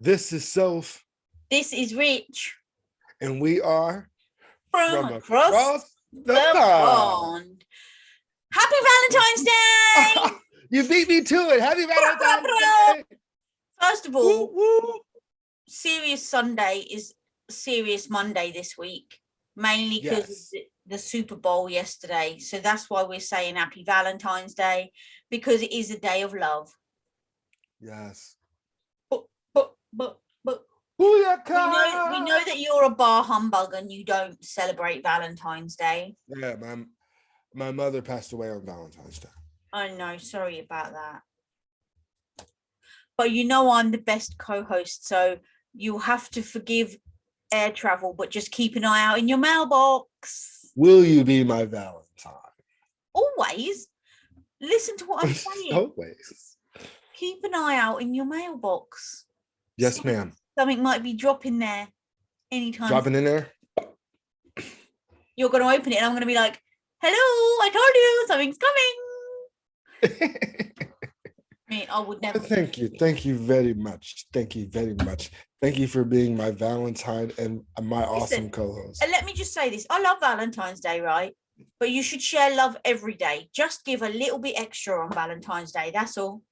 This is Soph, This is Rich and we are from across the the pond. pond. Happy Valentine's Day! You beat me to it. Happy Valentine's Day. First of Woo, all, woo. Serious Sunday is Serious Monday this week, mainly because Yes. of the Super Bowl yesterday. So that's why we're saying Happy Valentine's Day, because it is a day of love. Yes. But Booyaka. we know that you're a bar humbug and you don't celebrate Valentine's Day. Yeah, my mother passed away on Valentine's Day. I know, sorry about that. But you know I'm the best co-host, so you'll have to forgive air travel, but just keep an eye out in your mailbox. Will you be my Valentine? Always. Listen to what I'm saying. Always. Keep an eye out in your mailbox. Yes, ma'am. Something might be dropping there anytime. Dropping in there? You're going to open it and I'm going to be like, hello, I told you something's coming. I mean, I would never. Thank you. Thank you very much. Thank you very much. Thank you for being my Valentine and my awesome co-host. And let me just say this. I love Valentine's Day, right? But you should share love every day. Just give a little bit extra on Valentine's Day. That's all.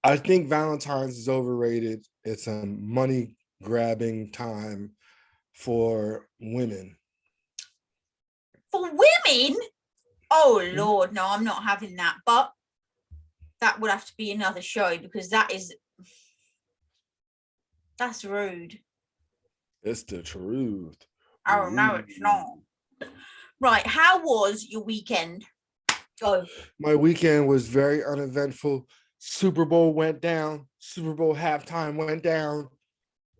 I think Valentine's is overrated. It's a money grabbing time for women. For women? Oh, Lord. No, I'm not having that. But that would have to be another show because that's rude. It's the truth. Oh, no, it's not. Right. How was your weekend? Go. My weekend was very uneventful. Super Bowl went down. Super Bowl halftime went down.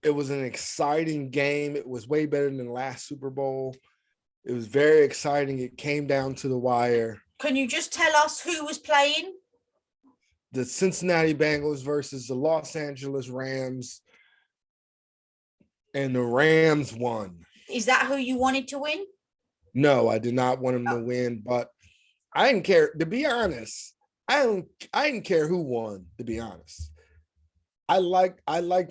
It was an exciting game. It was way better than the last Super Bowl. It was very exciting. It came down to the wire. Can you just tell us who was playing? The Cincinnati Bengals versus the Los Angeles Rams. And the Rams won. Is that who you wanted to win? No, I did not want them to win, but I didn't care. To be honest, I didn't care who won, to be honest. I liked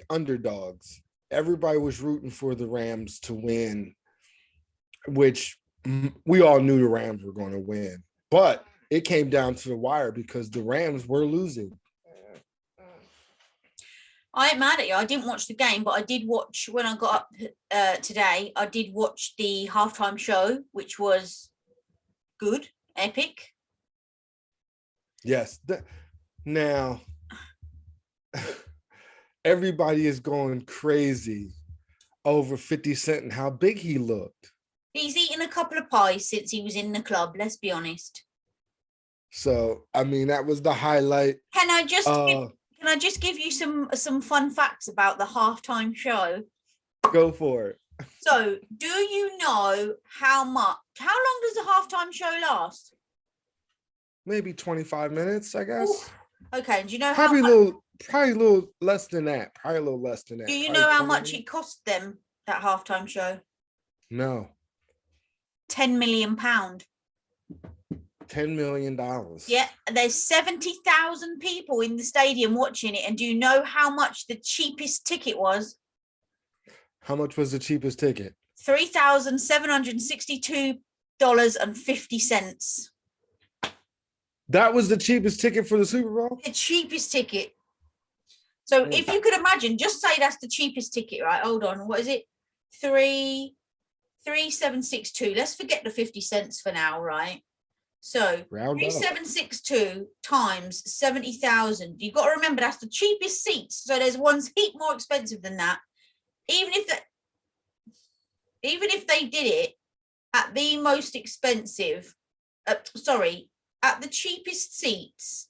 underdogs. Everybody was rooting for the Rams to win, which we all knew the Rams were going to win. But it came down to the wire because the Rams were losing. I ain't mad at you. I didn't watch the game, but I did watch when I got up today. I did watch the halftime show, which was good, epic. Yes. Now, everybody is going crazy over 50 Cent and how big he looked. He's eaten a couple of pies since he was in the club, let's be honest. So, I mean, that was the highlight. Can I just give you some fun facts about the halftime show? Go for it. So, do you know how long does the halftime show last? Maybe 25 minutes, I guess. Ooh. Okay, do you know probably a little less than that. Probably a little less than that. Do you know how much it cost them, that halftime show? No. £10 million. $10 million. Yeah, there's 70,000 people in the stadium watching it. And do you know how much the cheapest ticket was? How much was the cheapest ticket? $3,762.50. That was the cheapest ticket for the Super Bowl? The cheapest ticket. So if you could imagine, just say that's the cheapest ticket, right? Hold on. What is it? 3,762. Let's forget the 50 cents for now, right? So 3,762 times 70,000. You've got to remember that's the cheapest seats. So there's ones heap more expensive than that. Even if they did it at the most expensive, at the cheapest seats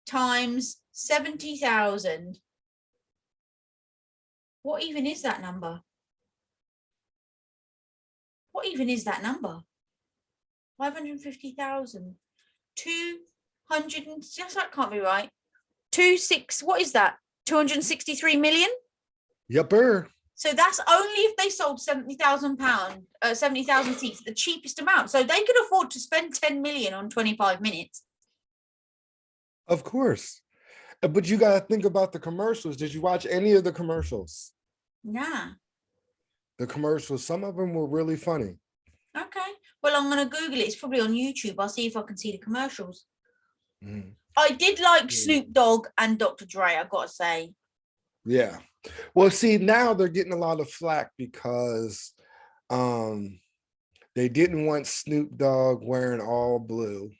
times 70,000. What even is that number? 550,000. 200. Yes, that can't be right. 26. What is that? 263 million? Yepper. So that's only if they sold 70,000 seats, the cheapest amount. So they could afford to spend 10 million on 25 minutes. Of course. But you got to think about the commercials. Did you watch any of the commercials? Nah. The commercials, some of them were really funny. Okay. Well, I'm going to Google it. It's probably on YouTube. I'll see if I can see the commercials. Mm. I did like Snoop Dogg and Dr. Dre, I got to say. Yeah. Well, see, now they're getting a lot of flack because they didn't want Snoop Dogg wearing all blue.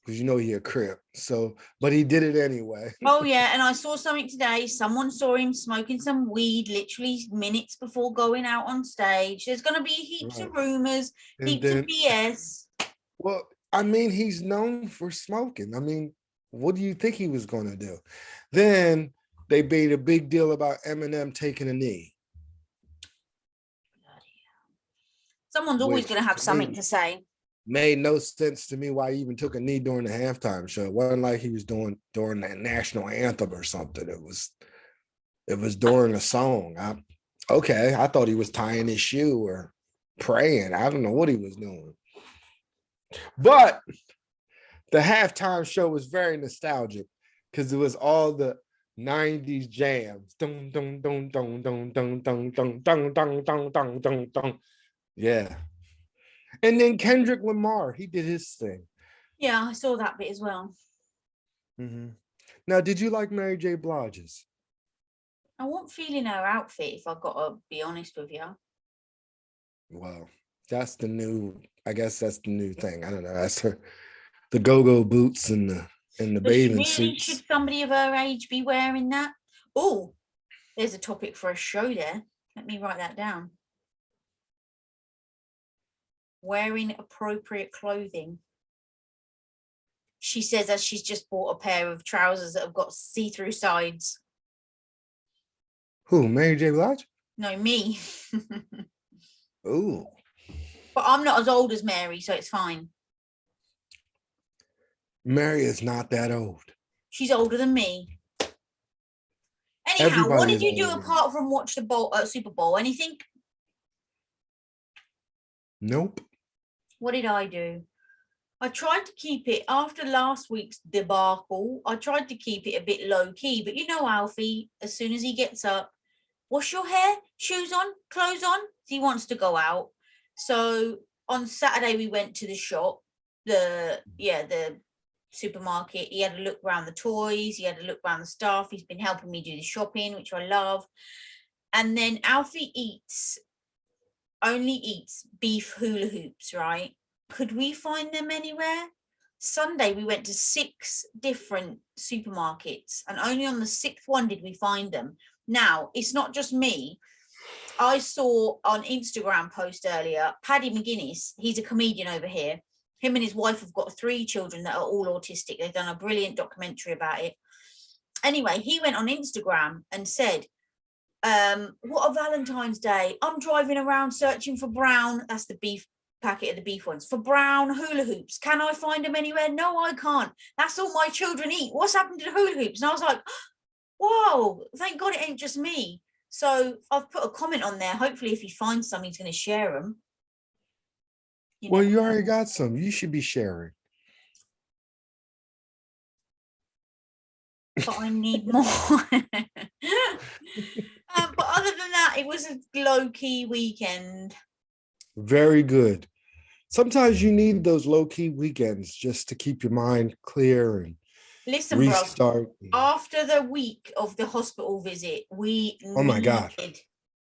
Because you know he a Crip. So, but he did it anyway. Oh, yeah. And I saw something today. Someone saw him smoking some weed literally minutes before going out on stage. There's going to be heaps of rumors, heaps of BS. Well, I mean, he's known for smoking. I mean, what do you think he was going to do? Then they made a big deal about Eminem taking a knee. Someone's always going to have something to say. Made no sense to me why he even took a knee during the halftime show. It wasn't like he was doing during that national anthem or something. It was during a song. I thought he was tying his shoe or praying. I don't know what he was doing. But the halftime show was very nostalgic because it was all the 90s jams. Dun, dun, dun, dun, dun, dun, dun, dun, dun, dun, dun, dun, dun, dun. Yeah. And then Kendrick Lamar, he did his thing. Yeah, I saw that bit as well. Mm-hmm. Now, did you like Mary J. Blige's? I wasn't feeling her outfit, if I've got to be honest with you. Well, that's the new, I guess that's the new thing. I don't know. That's her, the go-go boots and the bathing suits. Should somebody of her age be wearing that? Oh, there's a topic for a show there. Let me write that down. Wearing appropriate clothing. She says as she's just bought a pair of trousers that have got see-through sides. Who, Mary J. Blige? No, me. Ooh. But I'm not as old as Mary, so it's fine. Mary is not that old. She's older than me. Anyhow, what did you do apart from watch the Super Bowl? Anything? Nope. What did I do? I tried to keep it, after last week's debacle, I tried to keep it a bit low key, but you know Alfie, as soon as he gets up, wash your hair, shoes on, clothes on, he wants to go out. So on Saturday we went to the shop, the supermarket. He had a look around the toys, he had a look around the stuff. He's been helping me do the shopping, which I love. And then Alfie only eats beef hula hoops, right? Could we find them anywhere? Sunday we went to 6 different supermarkets and only on the 6th one did we find them. Now, it's not just me. I saw on Instagram post earlier, Paddy McGuinness, he's a comedian over here. Him and his wife have got 3 children that are all autistic. They've done a brilliant documentary about it. Anyway, he went on Instagram and said, what a Valentine's Day. I'm driving around searching for brown, that's the beef packet of the beef ones, for brown hula hoops. Can I find them anywhere? No, I can't. That's all my children eat. What's happened to the hula hoops? And I was like, whoa, thank God it ain't just me. So I've put a comment on there. Hopefully if he finds some, he's going to share them. You already got some. You should be sharing. But I need more. But other than that, it was a low-key weekend. Very good. Sometimes you need those low-key weekends just to keep your mind clear and listen, restart. Bro, after the week of the hospital visit, we needed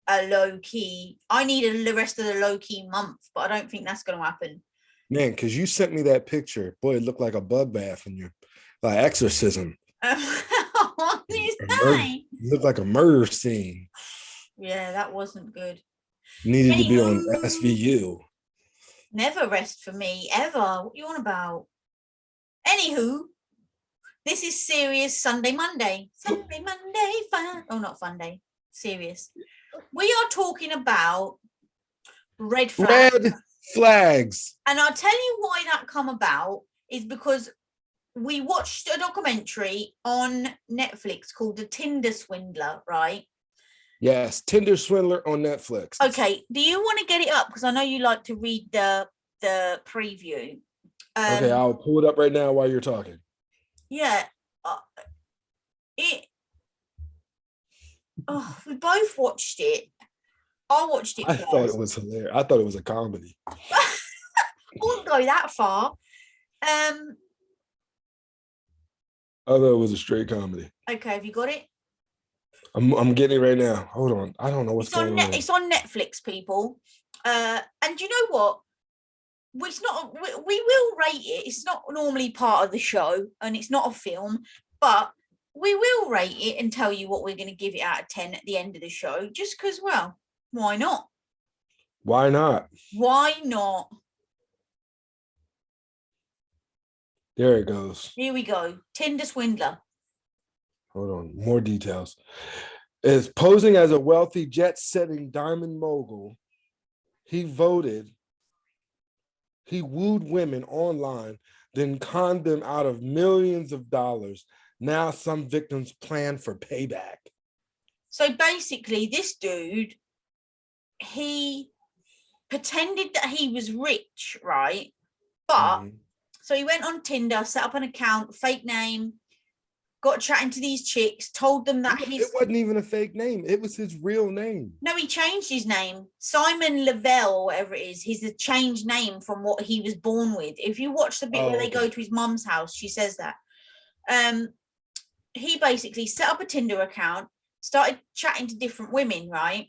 a low-key. I needed the rest of the low-key month, but I don't think that's going to happen. Man, because you sent me that picture. Boy, it looked like a bloodbath in your exorcism. What did you say? It looked like a murder scene. Yeah, that wasn't good. Needed to be on SVU. Never rest for me, ever. What you on about? Anywho, this is serious Sunday, Monday. Sunday, Monday, fun. Oh, not fun day. Serious. We are talking about red flags. Red flags. And I'll tell you why that come about is because we watched a documentary on Netflix called The Tinder Swindler, right? Yes, Tinder Swindler on Netflix. Okay, do you want to get it up? Because I know you like to read the preview. Okay, I'll pull it up right now while you're talking. Yeah. Oh, we both watched it. I watched it first. thought it was hilarious. I thought it was a comedy. I wouldn't go that far. I thought it was a straight comedy. Okay, have you got it? I'm getting it right now. Hold on. I don't know what's going on. It's on Netflix, people. And you know what? It's not. We will rate it. It's not normally part of the show, and it's not a film, but we will rate it and tell you what we're going to give it out of 10 at the end of the show. Just because, well, why not? Why not? Why not? There it goes. Here we go. Tinder Swindler. Hold on. More details. Is posing as a wealthy jet-setting diamond mogul. He wooed women online, then conned them out of millions of dollars. Now some victims plan for payback. So basically, this dude, he pretended that he was rich, right? But so he went on Tinder, set up an account, fake name, got chatting to these chicks, told them that it wasn't even a fake name. It was his real name. No, he changed his name. Simon Lavelle, or whatever it is, he's a changed name from what he was born with. If you watch the bit where they go to his mum's house, she says that. He basically set up a Tinder account, started chatting to different women, right?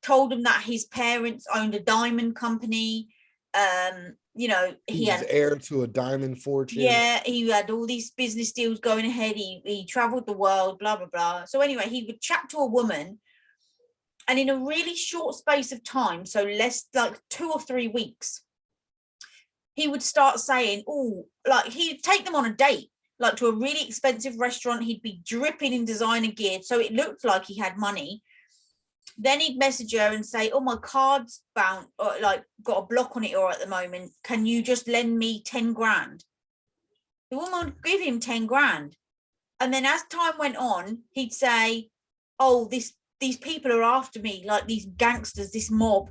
Told them that his parents owned a diamond company. He was heir to a diamond fortune. Yeah, he had all these business deals going ahead. He traveled the world, blah, blah, blah. So anyway, he would chat to a woman, and in a really short space of time, so less like 2 or 3 weeks, he would start saying, he'd take them on a date, like to a really expensive restaurant. He'd be dripping in designer gear, so it looked like he had money. Then he'd message her and say, my card's bound, or like got a block on it or at the moment. Can you just lend me 10 grand? The woman would give him 10 grand. And then as time went on, he'd say, these people are after me, like these gangsters, this mob.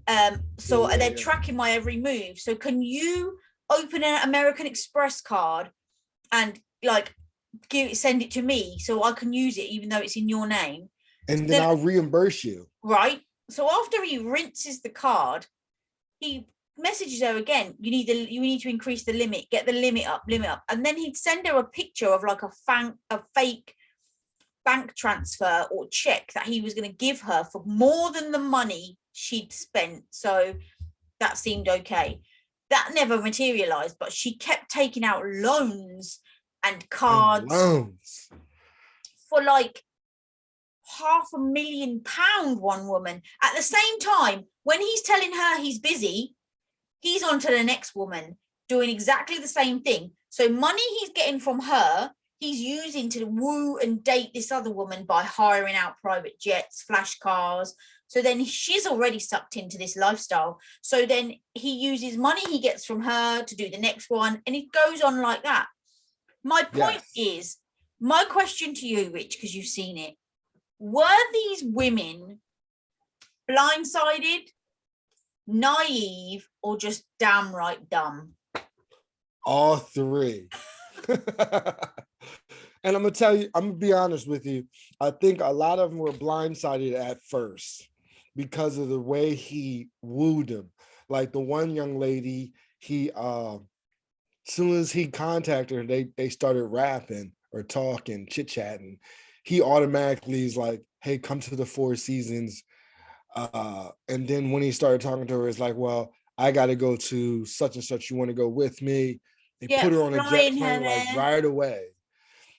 They're tracking my every move. So can you open an American Express card and send it to me so I can use it even though it's in your name? And then I'll reimburse you. Right. So after he rinses the card, he messages her again. You need to increase the limit, get the limit up. And then he'd send her a picture of like a fake bank transfer or check that he was going to give her for more than the money she'd spent. So that seemed okay. That never materialized, but she kept taking out loans and cards for like £500,000, one woman. At the same time, when he's telling her he's busy, he's on to the next woman doing exactly the same thing. So money he's getting from her, he's using to woo and date this other woman by hiring out private jets, flash cars. So then she's already sucked into this lifestyle. So then he uses money he gets from her to do the next one, and it goes on like that. My point is, my question to you, Rich, because you've seen it, were these women blindsided, naive, or just damn right dumb? All three. And I'm going to be honest with you. I think a lot of them were blindsided at first because of the way he wooed them. Like the one young lady, as soon as he contacted her, they started rapping or talking, chit-chatting. He automatically is like, hey, come to the Four Seasons. And then when he started talking to her, it's like, well, I got to go to such and such. You want to go with me? They put her on a jet plane like right away.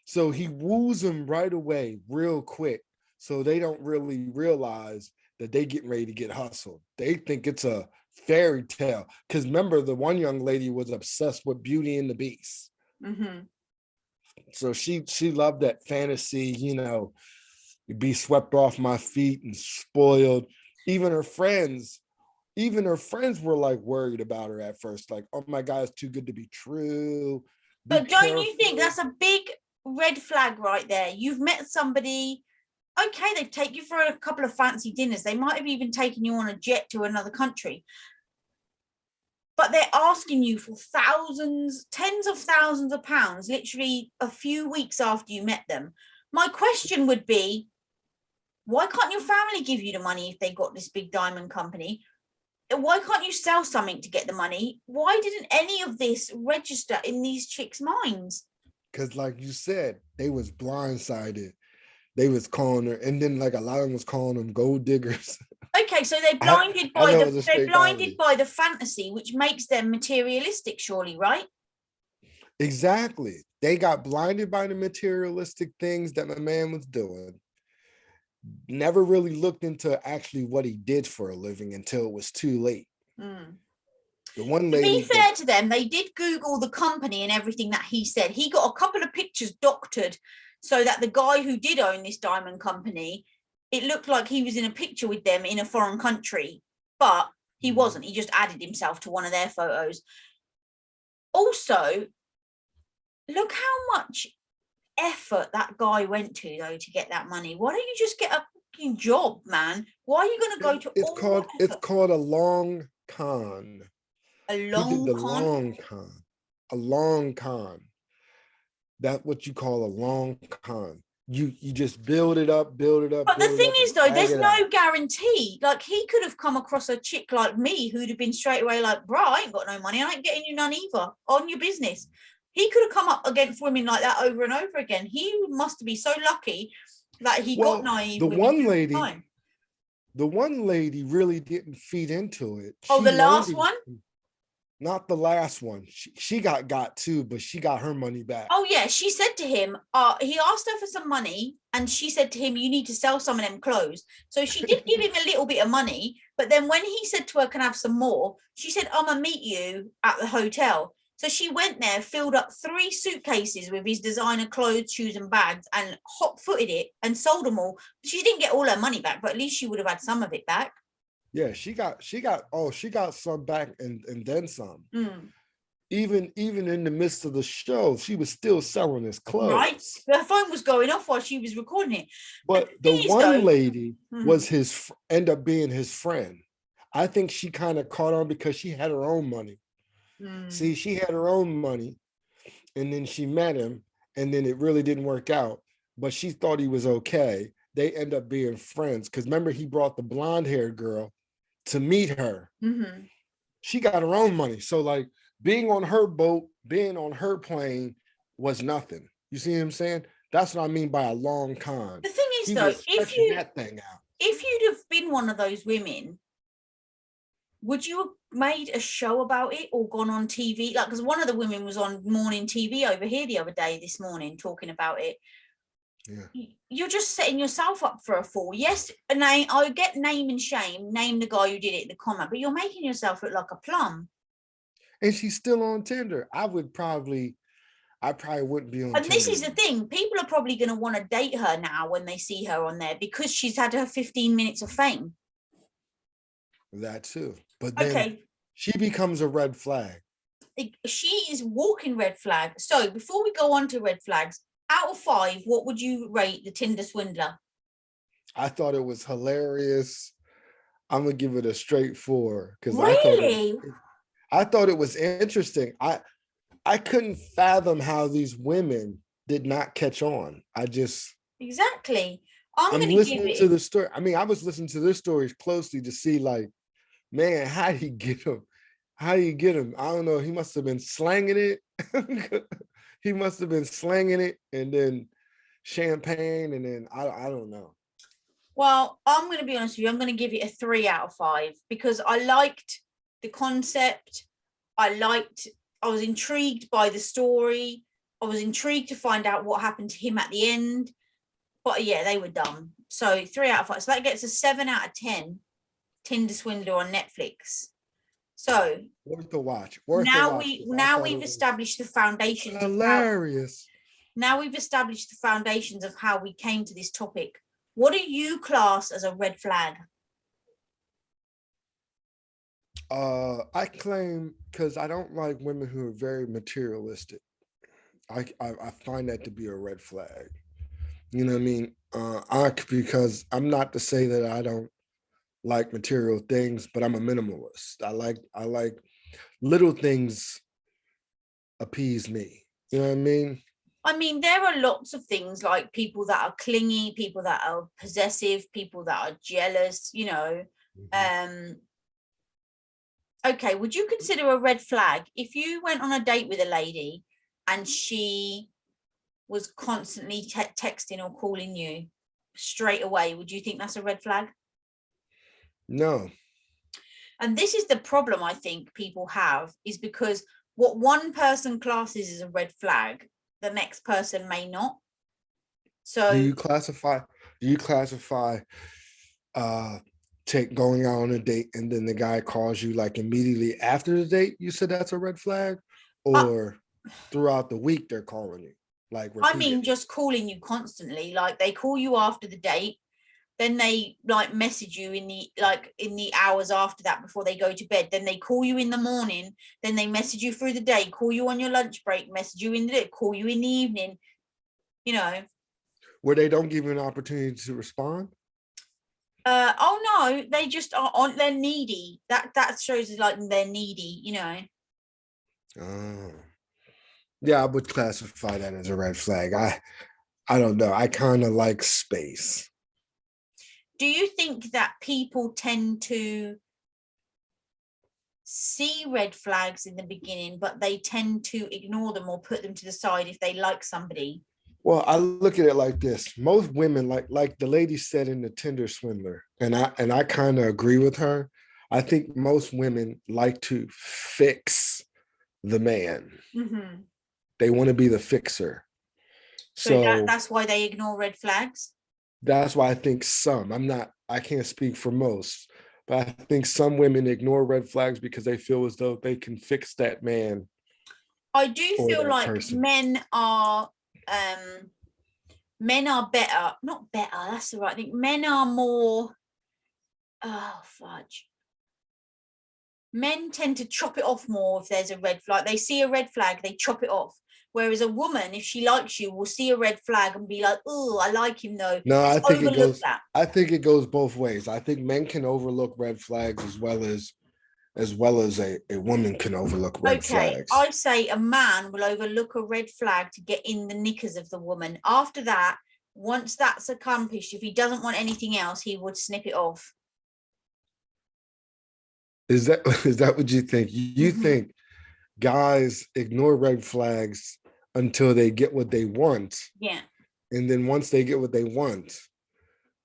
So he woos them right away, real quick. So they don't really realize that they getting ready to get hustled. They think it's a fairy tale. Because remember, the one young lady was obsessed with Beauty and the Beast. Mm-hmm. So she loved that fantasy, be swept off my feet and spoiled. Even her friends were like worried about her at first, like, oh my God, it's too good to be true. But don't you think that's a big red flag right there? You've met somebody, okay, they've taken you for a couple of fancy dinners. They might have even taken you on a jet to another country. But they're asking you for thousands, tens of thousands of pounds, literally a few weeks after you met them. My question would be, Why can't your family give you the money if they got this big diamond company? Why can't you sell something to get the money? Why didn't any of this register in these chicks' minds? Because like you said, they was blindsided. They was calling her, and then like a lot of them was calling them gold diggers. Okay, so they're blinded by the fantasy, which makes them materialistic, surely, right? Exactly. They got blinded by the materialistic things that my man was doing. Never really looked into actually what he did for a living until it was too late. The one lady, to be fair to them, they did Google the company and everything that he said. He got a couple of pictures doctored so that the guy who did own this diamond company, it looked like he was in a picture with them in a foreign country, but he wasn't. He just added himself to one of their photos. Also, look how much effort that guy went to, though, to get that money. Why don't you just get a fucking job, man? Why are you going to go to it's called a long con. A long con. A long con. That's what you call a long con. You just build it up. But the thing is, though, there's no guarantee. Like, he could have come across a chick like me who'd have been straight away like, bro, I ain't got no money. I ain't getting you none either. On your business. He could have come up against women like that over and over again. He must be so lucky that he got naive. The one lady really didn't feed into it. Oh, the last one? Not the last one. She got too, but she got her money back. Oh, yeah. She said to him, he asked her for some money, and she said to him, you need to sell some of them clothes. So she did give him a little bit of money. But then when he said to her, can I have some more? She said, I'm going to meet you at the hotel. So she went there, filled up 3 suitcases with his designer clothes, shoes, and bags, and hot-footed it and sold them all. She didn't get all her money back, but at least she would have had some of it back. Yeah, she got some back and then some. Even in the midst of the show, she was still selling his clothes. Right, her phone was going off while she was recording it. But the one lady was end up being his friend. I think she kind of caught on because she had her own money. See, she had her own money, and then she met him, and then it really didn't work out. But she thought he was okay. They end up being friends because remember he brought the blonde-haired girl to meet her. She got her own money, so like being on her boat, being on her plane was nothing. You see what I'm saying? That's what I mean by a long con. The thing is, though, if you'd have been one of those women, would you have made a show about it or gone on TV? Like, because one of the women was on morning TV over here the other day, this morning, talking about it. Yeah. You're just setting yourself up for a fall. Yes, I get name and shame, name the guy who did it in the comment, but you're making yourself look like a plum. And she's still on Tinder. I probably wouldn't be on Tinder. And this is the thing. People are probably going to want to date her now when they see her on there because she's had her 15 minutes of fame. That too. But then she becomes a red flag. She is walking red flag. So before we go on to red flags, out of 5, what would you rate the Tinder Swindler? I thought it was hilarious. I'm gonna give it a straight 4 because I thought it was interesting. I couldn't fathom how these women did not catch on. Exactly. I'm listening to the story. I mean, I was listening to their stories closely to see, like, man, how did he get him? How do you get him? I don't know. He must have been slanging it. He must have been slanging it, and then champagne, and then I don't know. Well, I'm going to be honest with you. I'm going to give it a 3 out of 5 because I liked the concept. I was intrigued by the story. I was intrigued to find out what happened to him at the end. But yeah, they were dumb. So 3 out of 5. So that gets a 7 out of 10. Tinder Swindler on Netflix. So worth the watch. Now we've established the foundations. Hilarious. Now we've established the foundations of how we came to this topic. What do you class as a red flag? I claim, because I don't like women who are very materialistic. I find that to be a red flag. You know what I mean? Because I'm not to say that I don't like material things, but I'm a minimalist. I like little things appease me. You know what I mean? I mean, there are lots of things like people that are clingy, people that are possessive, people that are jealous, you know. Okay, would you consider a red flag if you went on a date with a lady and she was constantly texting or calling you straight away? Would you think that's a red flag? No. And this is the problem I think people have, is because what one person classes as a red flag, the next person may not. So do you classify going out on a date and then the guy calls you like immediately after the date, you said that's a red flag, or throughout the week they're calling you like repeatedly? I mean, just calling you constantly, like they call you after the date, then they like message you in the hours after that before they go to bed, then they call you in the morning, then they message you through the day, call you on your lunch break, message you in the day, call you in the evening, you know. Where they don't give you an opportunity to respond? Oh no, they just are on, they're needy. That shows like they're needy, you know. Yeah, I would classify that as a red flag. I don't know. I kind of like space. Do you think that people tend to see red flags in the beginning, but they tend to ignore them or put them to the side if they like somebody? Well, I look at it like this. Most women, like the lady said in the Tinder Swindler, and I kind of agree with her. I think most women like to fix the man. Mm-hmm. They want to be the fixer. So that's why they ignore red flags. That's why I think I can't speak for most, but I think some women ignore red flags because they feel as though they can fix that man. I do feel like person. men are better, not better, that's the right thing. Men are more, oh fudge. Men tend to chop it off more if there's a red flag. They see a red flag, they chop it off. Whereas a woman, if she likes you, will see a red flag and be like, "Oh, I like him though." No, Let's overlook that. I think it goes both ways. I think men can overlook red flags as well as a woman can overlook red flags. I'd say a man will overlook a red flag to get in the knickers of the woman. After that, once that's accomplished, if he doesn't want anything else, he would snip it off. Is that what you think? You think guys ignore red flags until they get what they want? Yeah. And then once they get what they want,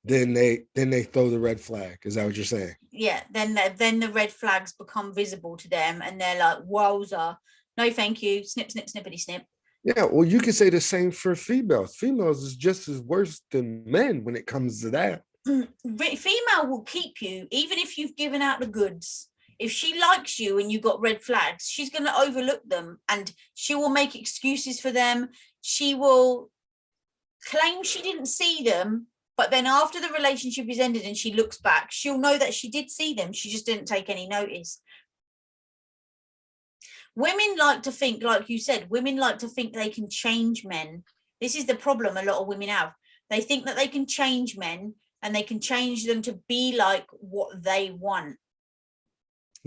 then they throw the red flag. Is that what you're saying? Yeah. Then the red flags become visible to them, and they're like, "Wowza, no, thank you." Snip, snip, snippity, snip. Yeah. Well, you can say the same for females. Females is just as worse than men when it comes to that. Female will keep you even if you've given out the goods. If she likes you and you got red flags, she's going to overlook them and she will make excuses for them. She will claim she didn't see them, but then after the relationship is ended and she looks back, she'll know that she did see them. She just didn't take any notice. Women like to think, like you said, women like to think they can change men. This is the problem a lot of women have. They think that they can change men and they can change them to be like what they want.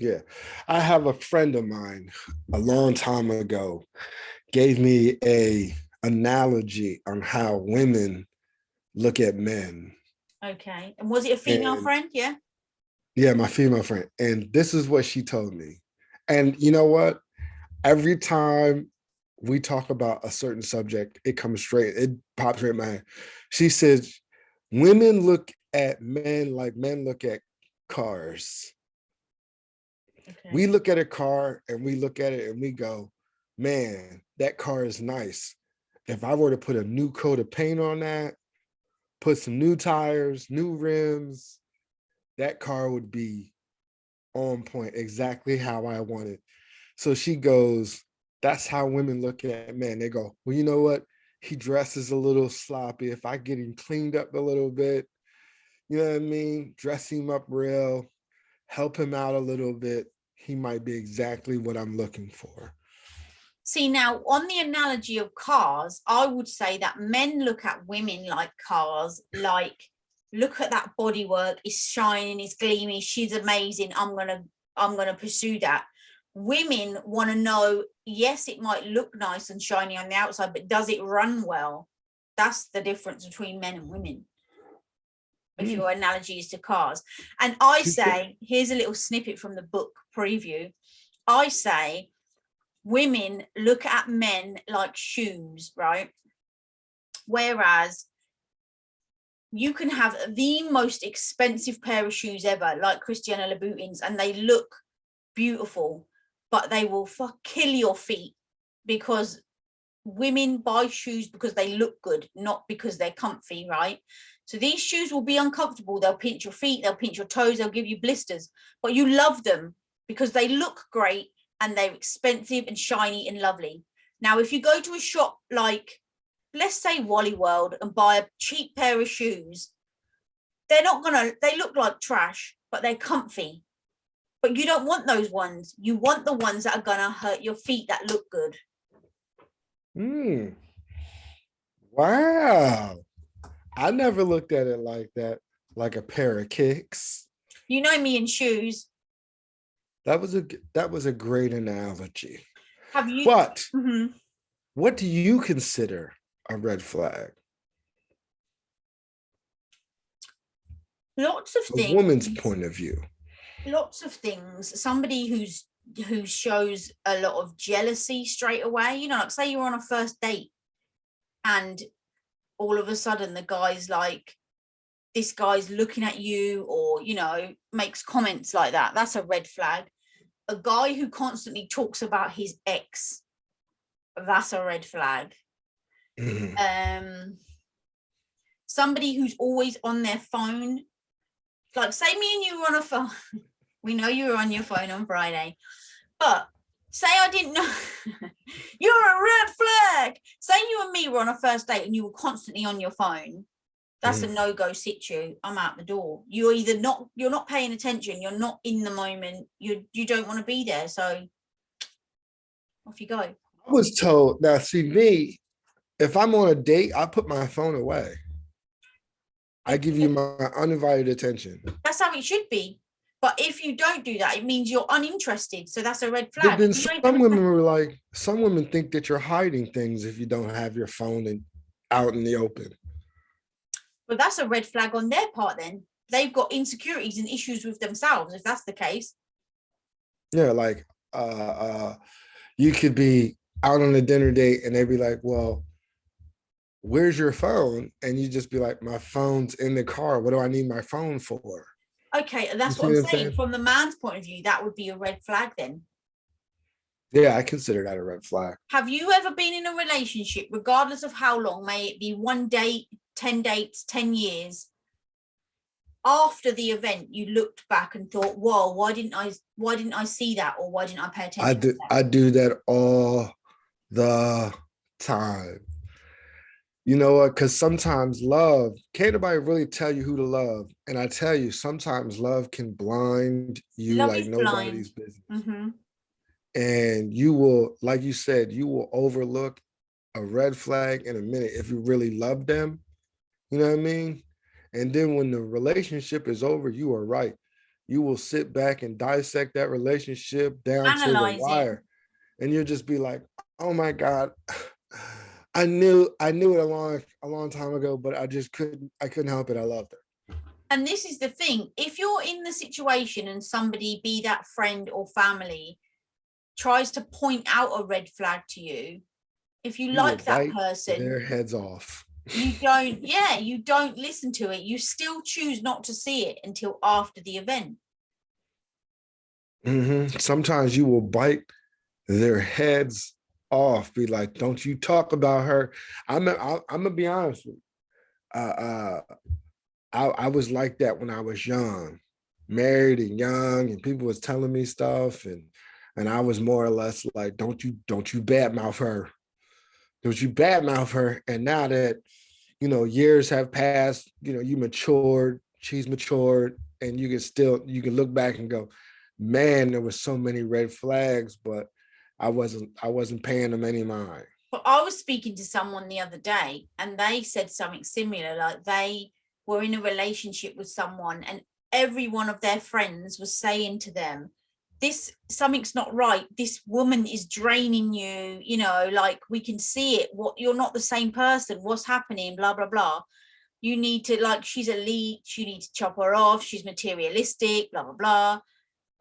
Yeah. I have a friend of mine a long time ago gave me a analogy on how women look at men. Okay. And was it a female friend? Yeah. Yeah, my female friend. And this is what she told me. And you know what? Every time we talk about a certain subject, it pops right in my head. She says, women look at men like men look at cars. Okay. We look at a car and we look at it and we go, man, that car is nice. If I were to put a new coat of paint on that, put some new tires, new rims, that car would be on point, exactly how I want it. So she goes, that's how women look at men. They go, well, you know what? He dresses a little sloppy. If I get him cleaned up a little bit, you know what I mean? Dress him up real, help him out a little bit, he might be exactly what I'm looking for. See, now on the analogy of cars, I would say that men look at women like cars, like, look at that bodywork, it's shining, it's gleaming, she's amazing, I'm gonna pursue that. Women want to know, yes, it might look nice and shiny on the outside, but does it run well? That's the difference between men and women. If your analogy is to cars. And I say, here's a little snippet from the book preview. I say, women look at men like shoes, right? Whereas you can have the most expensive pair of shoes ever, like Christiana Louboutins, and they look beautiful, but they will kill your feet, because women buy shoes because they look good, not because they're comfy, right? So these shoes will be uncomfortable. They'll pinch your feet, they'll pinch your toes, they'll give you blisters, but you love them because they look great and they're expensive and shiny and lovely. Now, if you go to a shop like, let's say, Wally World, and buy a cheap pair of shoes, they look like trash, but they're comfy. But you don't want those ones. You want the ones that are gonna hurt your feet, that look good. Wow. I never looked at it like that, like a pair of kicks. You know me in shoes. That was a great analogy. Have you? But what do you consider a red flag? Lots of things. A woman's point of view. Lots of things. Somebody who shows a lot of jealousy straight away. You know, like say you're on a first date and all of a sudden the guy's like, this guy's looking at you, or, you know, makes comments like that. That's a red flag. A guy who constantly talks about his ex, that's a red flag. Somebody who's always on their phone, like say me and you were on a phone. We know you were on your phone on Friday, but say I didn't know. You're a red flag. Say you and me were on a first date and you were constantly on your phone. That's a no-go situ. I'm out the door. You're either you're not paying attention, you're not in the moment, you don't want to be there. So off you go. I was told, now see me, if I'm on a date, I put my phone away. I give you my undivided attention. That's how it should be. But if you don't do that, it means you're uninterested. So that's a red flag. But then some women were like, some women think that you're hiding things if you don't have your phone out in the open. Well, that's a red flag on their part then. They've got insecurities and issues with themselves, if that's the case. Yeah, like you could be out on a dinner date and they'd be like, well, where's your phone? And you just be like, my phone's in the car. What do I need my phone for? Okay, that's what I'm saying. From the man's point of view, that would be a red flag then. Yeah, I consider that a red flag. Have you ever been in a relationship, regardless of how long, may it be 1 date, 10 dates, 10 years, after the event you looked back and thought, whoa, why didn't I see that, or why didn't I pay attention? I do that all the time. You know what? Because sometimes love, can't nobody really tell you who to love. And I tell you, sometimes love can blind you like nobody's business. And you will, like you said, you will overlook a red flag in a minute if you really love them. You know what I mean? And then when the relationship is over, you are right. You will sit back and dissect that relationship down to the wire. And you'll just be like, oh my God, I knew it a long time ago, but I couldn't help it. I loved her. And this is the thing. If you're in the situation and somebody, be that friend or family, tries to point out a red flag to you, if you like that person, their heads off. You don't listen to it. You still choose not to see it until after the event. Sometimes you will bite their heads off, be like, don't you talk about her. I'm gonna be honest with you. I was like that when I was young, married and young, and people was telling me stuff, and I was more or less like, don't you badmouth her. Don't you badmouth her. And now that, you know, years have passed, you know, you matured, she's matured, and you can look back and go, man, there was so many red flags, but I wasn't paying them any mind. But I was speaking to someone the other day and they said something similar, like they were in a relationship with someone and every one of their friends was saying to them, something's not right. This woman is draining you, you know, like we can see it. What, you're not the same person. What's happening? Blah, blah, blah. You need to, like, she's a leech. You need to chop her off. She's materialistic, blah, blah, blah.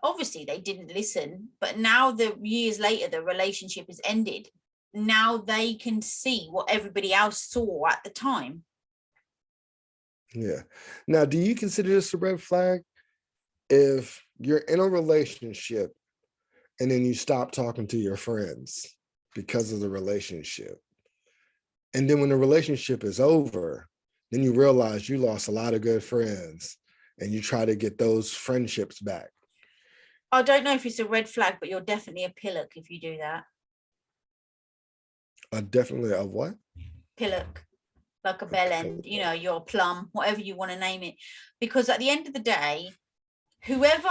Obviously, they didn't listen. But now, the years later, the relationship has ended. Now they can see what everybody else saw at the time. Yeah. Now, do you consider this a red flag if you're in a relationship and then you stop talking to your friends because of the relationship? And then when the relationship is over, then you realize you lost a lot of good friends and you try to get those friendships back. I don't know if it's a red flag, but you're definitely a pillock if you do that. Definitely a what? Pillock, like a bell end, you know, your plum, whatever you want to name it. Because at the end of the day, whoever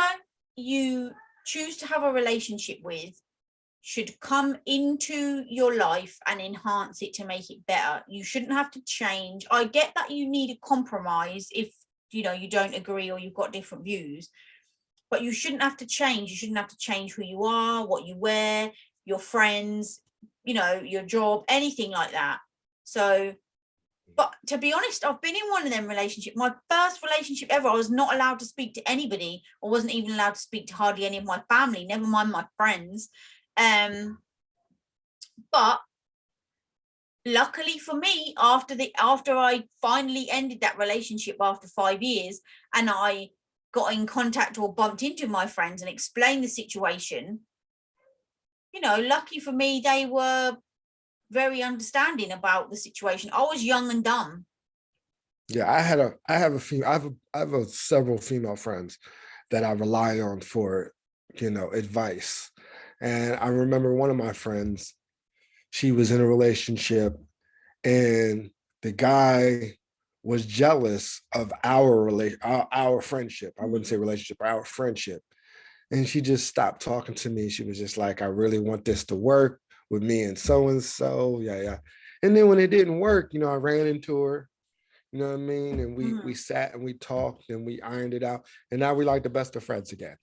you choose to have a relationship with should come into your life and enhance it to make it better. You shouldn't have to change. I get that you need a compromise if, you know, you don't agree or you've got different views, but you shouldn't have to change. You shouldn't have to change who you are, what you wear, your friends, you know, your job, anything like that. So, but to be honest, I've been in one of them relationships. My first relationship ever, I was not allowed to speak to anybody. I wasn't even allowed to speak to hardly any of my family, never mind my friends. But luckily for me, after I finally ended that relationship after 5 years, and I got in contact or bumped into my friends and explained the situation, you know, lucky for me, they were very understanding about the situation. I was young and dumb. Yeah, I have several female friends that I rely on for, you know, advice. And I remember one of my friends, she was in a relationship and the guy was jealous of our friendship. I wouldn't say relationship, our friendship. And she just stopped talking to me. She was just like, I really want this to work with me and so. Yeah. And then when it didn't work, you know, I ran into her, you know what I mean? And we sat and we talked and we ironed it out. And now we're like the best of friends again.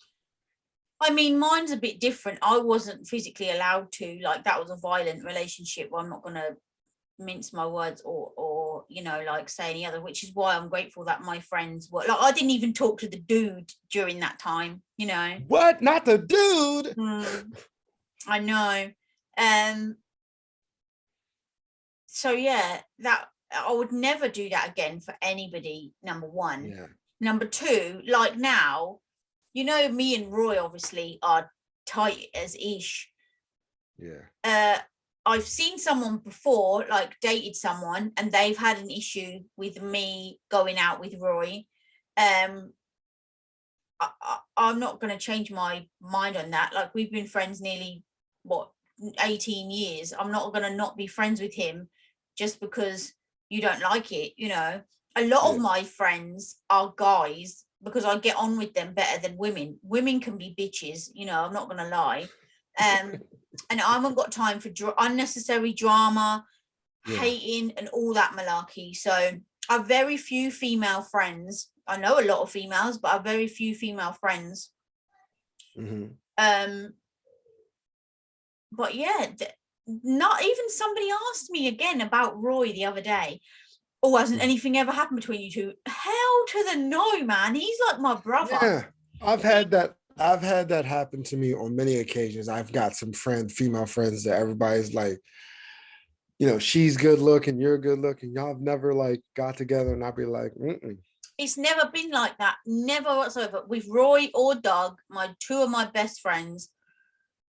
I mean, mine's a bit different. I wasn't physically allowed to, like, that was a violent relationship. I'm not going to mince my words or, you know, like say any other, which is why I'm grateful that my friends were, like, I didn't even talk to the dude during that time, you know. What? Not the dude? I know. So yeah, that I would never do that again for anybody, number one. Yeah. Number two, like now, you know, me and Roy obviously are tight as ish. Yeah. I've seen someone before, like dated someone, and they've had an issue with me going out with Roy. I'm not going to change my mind on that. Like, we've been friends nearly 18 years. I'm not going to not be friends with him just because you don't like it. You know, a lot of my friends are guys because I get on with them better than women. Women can be bitches, you know, I'm not going to lie. And I haven't got time for unnecessary drama, hating and all that malarkey. So I have very few female friends. I know a lot of females, but I have very few female friends. But yeah, not even, somebody asked me again about Roy the other day. Oh, hasn't anything ever happened between you two? Hell to the no, man. He's like my brother. Yeah, I've had that happen to me on many occasions. I've got some female friends that everybody's like, you know, she's good looking, you're good looking. Y'all have never like got together, and I'll be like, It's never been like that. Never whatsoever. With Roy or Doug, two of my best friends,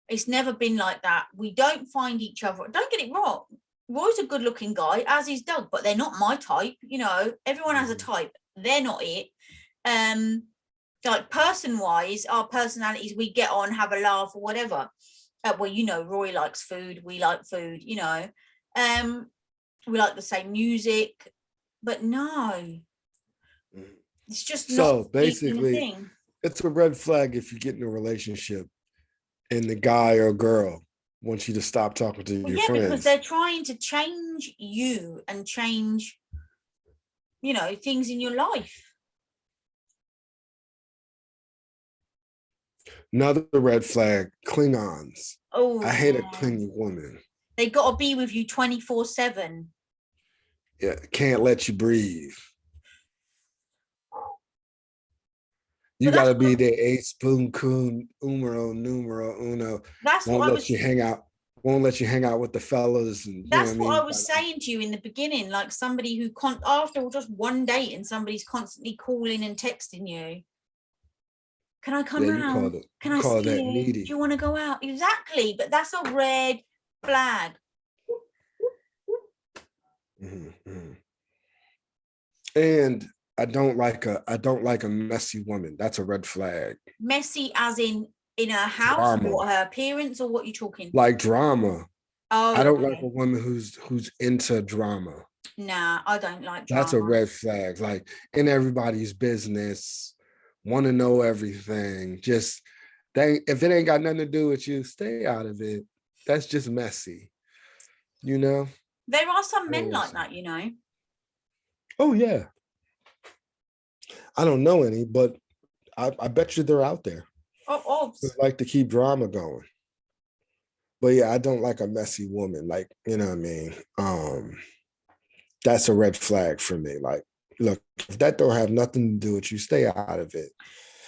it's never been like that. We don't find each other. Don't get it wrong. Roy's a good looking guy, as is Doug, but they're not my type. You know, everyone has a type. They're not it. Like person wise, our personalities, we get on, have a laugh or whatever. Well, you know, Roy likes food. We like food, you know. We like the same music, but no, it's just not. So basically, it's a red flag if you get in a relationship and the guy or girl wants you to stop talking to your friends. Because they're trying to change you and change, you know, things in your life. Another red flag, Klingons. Oh, I hate a clingy woman. They got to be with you 24/7. Yeah, can't let you breathe. You got to be there, a spoon coon, numero uno. That's won't what let I was. You hang out. Won't let you hang out with the fellas. And that's what I was saying to you in the beginning. Like somebody who after just one date and somebody's constantly calling and texting you. Can I come round? Can I see you? Needy. Do you want to go out? Exactly, but that's a red flag. Mm-hmm. And I don't like a messy woman. That's a red flag. Messy as in her house, drama. Or her appearance, or what you talking? Like drama. Oh, I don't like a woman who's into drama. Nah, I don't like drama. That's a red flag. Like in everybody's business, want to know everything. Just if it ain't got nothing to do with you, stay out of it. That's just messy. You know? There are some men like that, you know. Oh yeah. I don't know any, but I bet you they're out there. Oh. They like to keep drama going. But yeah, I don't like a messy woman. Like, you know what I mean? That's a red flag for me. Like, look, if that don't have nothing to do with you, stay out of it.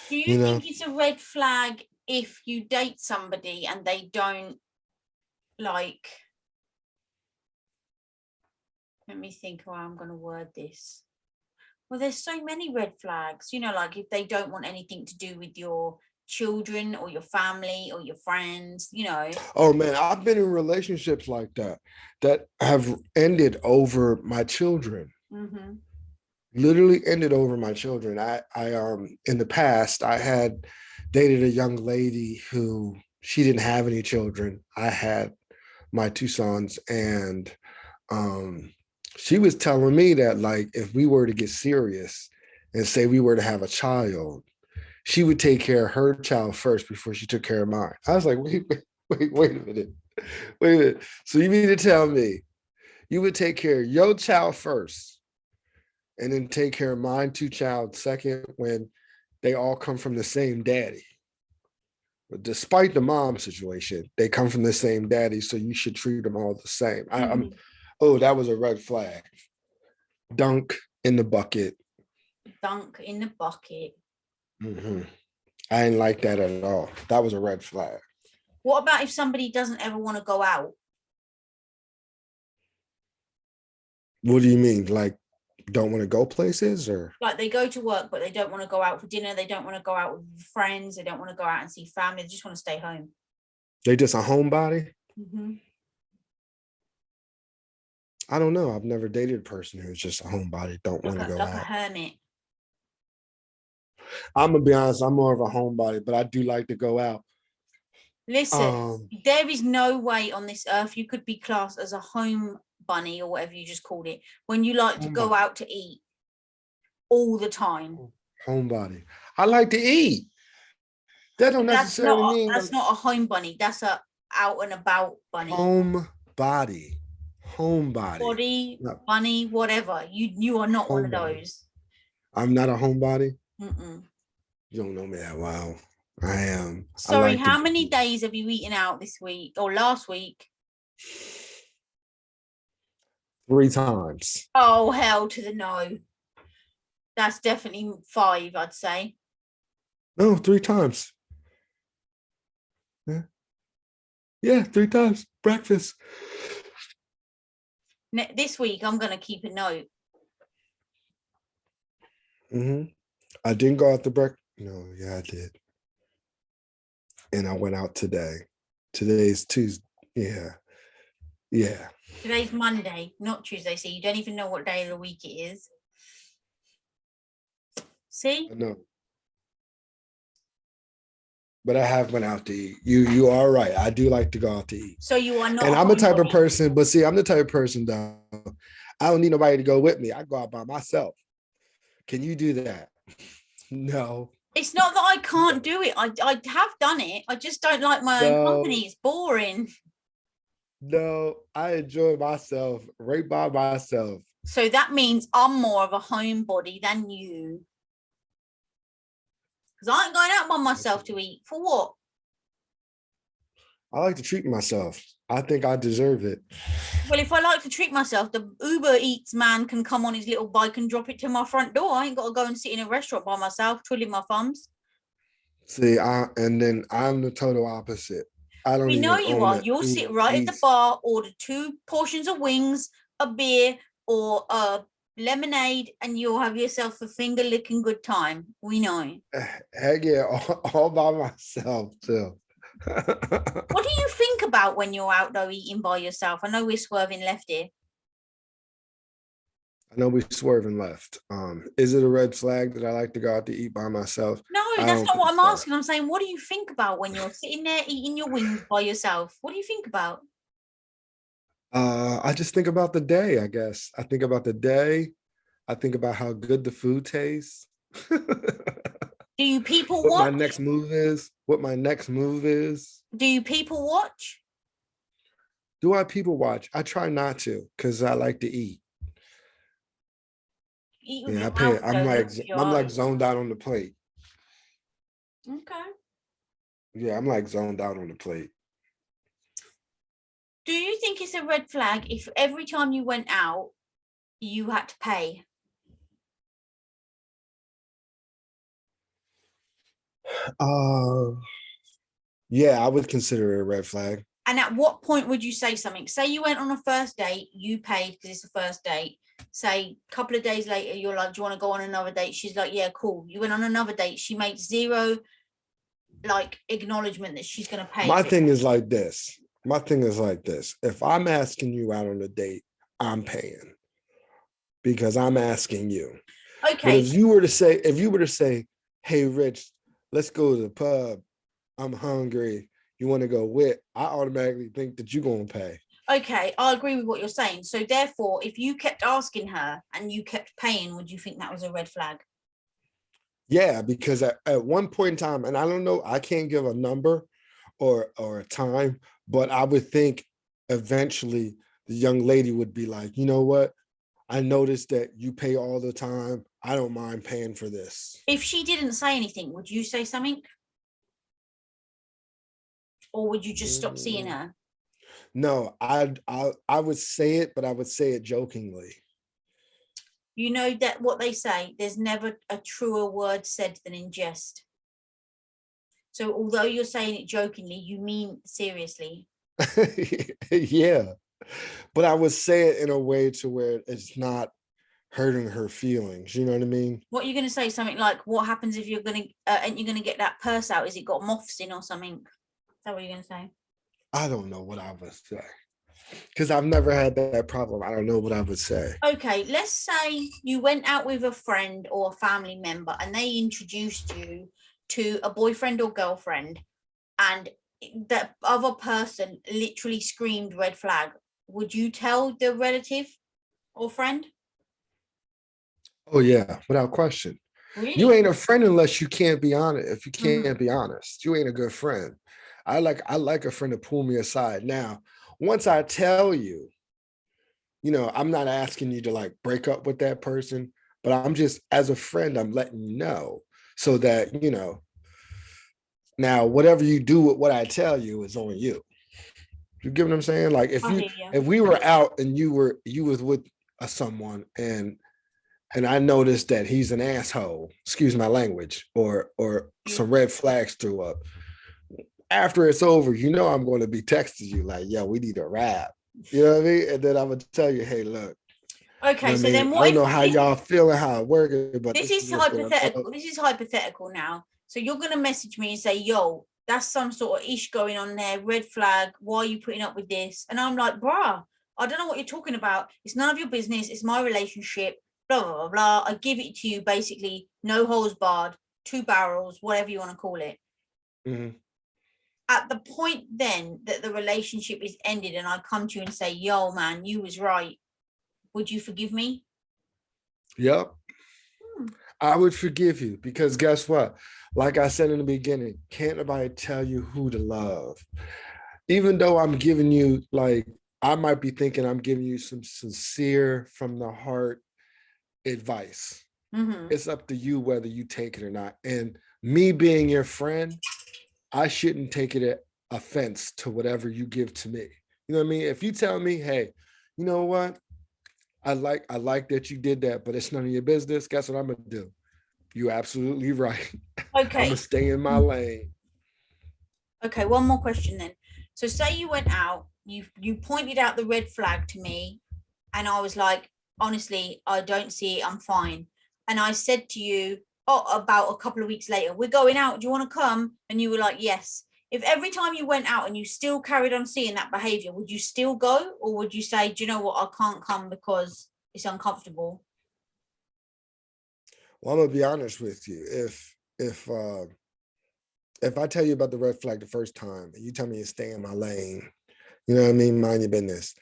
Do you think it's a red flag if you date somebody and they don't like? Let me think how I'm going to word this. Well, there's so many red flags, you know, like if they don't want anything to do with your children or your family or your friends, you know. Oh man, I've been in relationships like that have ended over my children. Mm-hmm. Literally ended over my children. I in the past I had dated a young lady who she didn't have any children. I had my two sons, and she was telling me that like if we were to get serious and say we were to have a child, she would take care of her child first before she took care of mine. I was like, wait a minute. So you mean to tell me you would take care of your child first and then take care of mine two child second when they all come from the same daddy? But despite the mom situation, they come from the same daddy, so you should treat them all the same. Oh, that was a red flag. Dunk in the bucket. Dunk in the bucket. Mm-hmm. I didn't like that at all. That was a red flag. What about if somebody doesn't ever want to go out? What do you mean? Like, don't want to go places, or like they go to work, but they don't want to go out for dinner. They don't want to go out with friends. They don't want to go out and see family. They just want to stay home. They just a homebody? Mm-hmm. I don't know. I've never dated a person who's just a homebody, don't want to go out. Like a hermit. I'm gonna be honest, I'm more of a homebody, but I do like to go out. Listen, there is no way on this earth you could be classed as a home bunny or whatever you just called it when you like to go out to eat all the time. Homebody. I like to eat. That don't necessarily mean that's not a home bunny. That's a out and about bunny. Homebody. Body, bunny, whatever. You are not one of those. I'm not a homebody. Mm-mm. You don't know me that well. I am. Sorry, how many days have you eaten out this week or last week? 3 times. Oh, hell to the no. That's definitely 5, I'd say. No, 3 times. Yeah, 3 times. Breakfast. This week, I'm going to keep a note. Mm-hmm. I didn't go out to breakfast. No, yeah, I did. And I went out today. Today's Tuesday. Yeah. Today's Monday, not Tuesday. So you don't even know what day of the week it is. See? No. But I have went out to eat. You are right. I do like to go out to eat. So you are not. And I'm the type of person, but see, I'm the type of person that I don't need nobody to go with me. I go out by myself. Can you do that? No. It's not that I can't do it. I have done it. I just don't like my own company. It's boring. No, I enjoy myself right by myself. So that means I'm more of a homebody than you. Because I ain't going out by myself to eat. For what? I like to treat myself. I think I deserve it. Well, if I like to treat myself, the Uber Eats man can come on his little bike and drop it to my front door. I ain't got to go and sit in a restaurant by myself, twiddling my thumbs. See, and then I'm the total opposite. I don't We know even you own are. it. You'll sit right at the bar, order 2 portions of wings, a beer, or a lemonade, and you'll have yourself a finger-licking good time. We know. Heck yeah, all by myself too. What do you think about when you're out though eating by yourself? I know we're swerving left here. I know we're swerving left. Is it a red flag that I like to go out to eat by myself? No, that's not what I'm asking. I'm saying, what do you think about when you're sitting there eating your wings by yourself? What do you think about? I just think about the day, I guess. I think about the day. I think about how good the food tastes. Do you people what watch? my next move is. What my next move is. Do you people watch? Do I people watch? I try not to because I like to eat. Eat with Yeah, your mouth I'm like zoned out on the plate. Okay. Yeah, I'm like zoned out on the plate. Do you think it's a red flag if every time you went out, you had to pay? Yeah, I would consider it a red flag. And at what point would you say something? Say you went on a first date, you paid because it's a first date. Say a couple of days later, you're like, do you want to go on another date? She's like, yeah, cool. You went on another date. She makes zero like acknowledgement that she's going to pay. My thing is like this. If I'm asking you out on a date, I'm paying because I'm asking you. Okay. But if you were to say, hey, Rich, let's go to the pub. I'm hungry. You want to go with? I automatically think that you're going to pay. Okay, I agree with what you're saying. So therefore, if you kept asking her and you kept paying, would you think that was a red flag? Yeah, because at one point in time, and I don't know, I can't give a number or a time, but I would think eventually the young lady would be like, you know what? I noticed that you pay all the time. I don't mind paying for this. If she didn't say anything, would you say something? Or would you just stop seeing her? No, I would say it, but I would say it jokingly. You know that what they say, there's never a truer word said than in jest. So although you're saying it jokingly, you mean seriously. Yeah, but I would say it in a way to where it's not hurting her feelings. You know what I mean? What are you going to say? Something like, what happens if you're going to, and you're going to get that purse out? Is it got moths in or something? Is that what you're going to say? I don't know what I would say because I've never had that problem. I don't know what I would say. Okay, let's say you went out with a friend or a family member and they introduced you to a boyfriend or girlfriend and that other person literally screamed red flag. Would you tell the relative or friend? Oh yeah, without question. Really? You ain't a friend unless you can't be honest. If you can't be honest, you ain't a good friend. I like a friend to pull me aside. Now, once I tell you, I'm not asking you to like break up with that person, but I'm just as a friend, I'm letting you know so that, now whatever you do with what I tell you is on you. You get what I'm saying? Like if we were out and you was with someone and I noticed that he's an asshole, excuse my language, or some red flags threw up. After it's over, I'm going to be texting you like, yo, we need a rap. You know what I mean? And then I'm going to tell you, hey, look. Okay, so then what? I don't know how y'all feeling, how it working, but this is hypothetical. This is hypothetical now. So you're going to message me and say, yo, that's some sort of ish going on there, red flag. Why are you putting up with this? And I'm like, bruh, I don't know what you're talking about. It's none of your business. It's my relationship. Blah, blah, blah, blah. I give it to you basically, no holes barred, 2 barrels, whatever you want to call it. Mm-hmm. At the point then that the relationship is ended and I come to you and say, yo, man, you was right. Would you forgive me? Yep. I would forgive you because guess what? Like I said in the beginning, can't nobody tell you who to love. Even though I'm giving you, like, I might be thinking I'm giving you some sincere from the heart advice. It's up to you whether you take it or not. And me being your friend, I shouldn't take it at offense to whatever you give to me. You know what I mean? If you tell me, hey, you know what? I like that you did that, but it's none of your business. Guess what I'm gonna do? You're absolutely right. Okay. I'm gonna stay in my lane. Okay, one more question then. So say you went out, you pointed out the red flag to me, and I was like, honestly, I don't see it, I'm fine. And I said to you, about a couple of weeks later, we're going out, do you want to come? And you were like, yes. If every time you went out and you still carried on seeing that behavior, would you still go? Or would you say, do you know what, I can't come because it's uncomfortable? Well, I'm gonna be honest with you. If I tell you about the red flag the first time and you tell me to stay in my lane, you know what I mean, mind your business.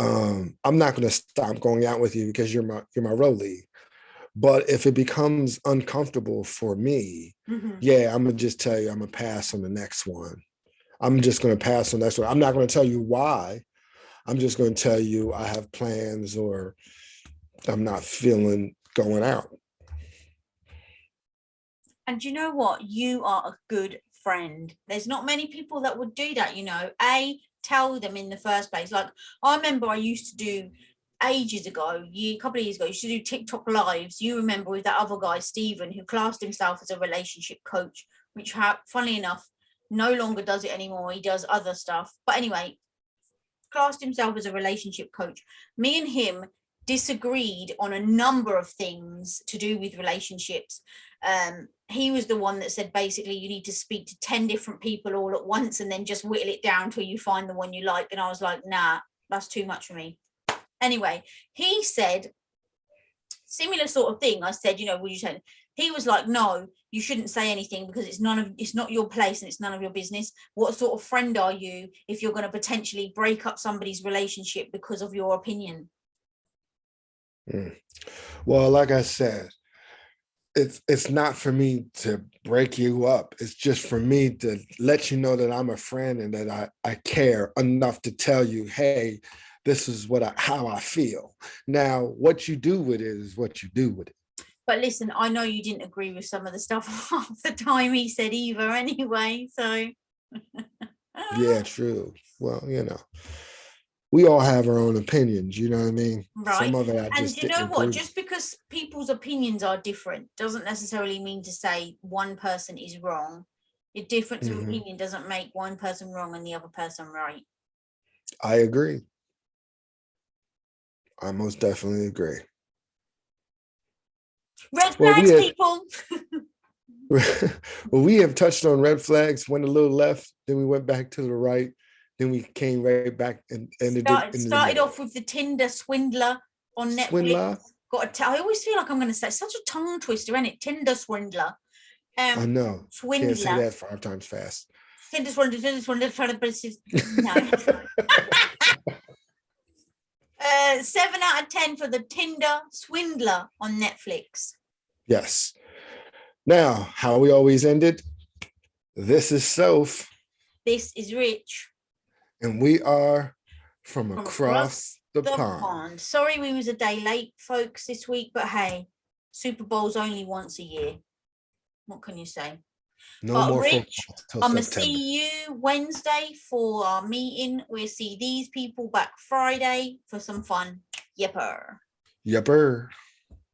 I'm not gonna stop going out with you because you're my rollie. But if it becomes uncomfortable for me, yeah, I'm gonna just tell you I'm gonna pass on the next one. I'm just gonna pass on the next one. I'm not gonna tell you why. I'm just gonna tell you I have plans or I'm not feeling going out. And you know what? You are a good friend. There's not many people that would do that, you know. Tell them in the first place. Like, I remember I used to do ages ago, a couple of years ago, I used to do TikTok lives. You remember with that other guy, Stephen, who classed himself as a relationship coach, which, funnily enough, no longer does it anymore. He does other stuff. But anyway, classed himself as a relationship coach. Me and him disagreed on a number of things to do with relationships. He was the one that said basically you need to speak to 10 different people all at once and then just whittle it down till you find the one you like. And I was like, nah, that's too much for me. Anyway, he said similar sort of thing. I said, you know, would you say? He was like, no, you shouldn't say anything because it's not your place and it's none of your business. What sort of friend are you if you're going to potentially break up somebody's relationship because of your opinion? Well, like I said, it's not for me to break you up. It's just for me to let you know that I'm a friend and that I care enough to tell you, hey, this is how I feel. Now, what you do with it is what you do with it. But listen, I know you didn't agree with some of the stuff half the time he said either anyway, so. Yeah, true. Well, you know, we all have our own opinions, you know what I mean? Right. Some of it I and just you know didn't what? agree. Just because people's opinions are different doesn't necessarily mean to say one person is wrong. The difference of opinion doesn't make one person wrong and the other person right. I agree. I most definitely agree. Red flags, people. Well, we have touched on red flags, went a little left, then we went back to the right, then we came right back and started off with the Tinder Swindler on Netflix. Swindler? I always feel like I'm going to say such a tongue twister, isn't it? Tinder Swindler. I know. Swindler. Can't say that 5 times fast. Tinder Swindler, no. 7 out of 10 for the Tinder Swindler on Netflix. Yes. Now, how we always ended. This is Soph. This is Rich. And we are from across the pond. Sorry we was a day late, folks, this week, but hey, Super Bowl's only once a year. What can you say? No more Rich, I'm going to September. see you Wednesday for our meeting. We'll see these people back Friday for some fun. Yepper. Yepper.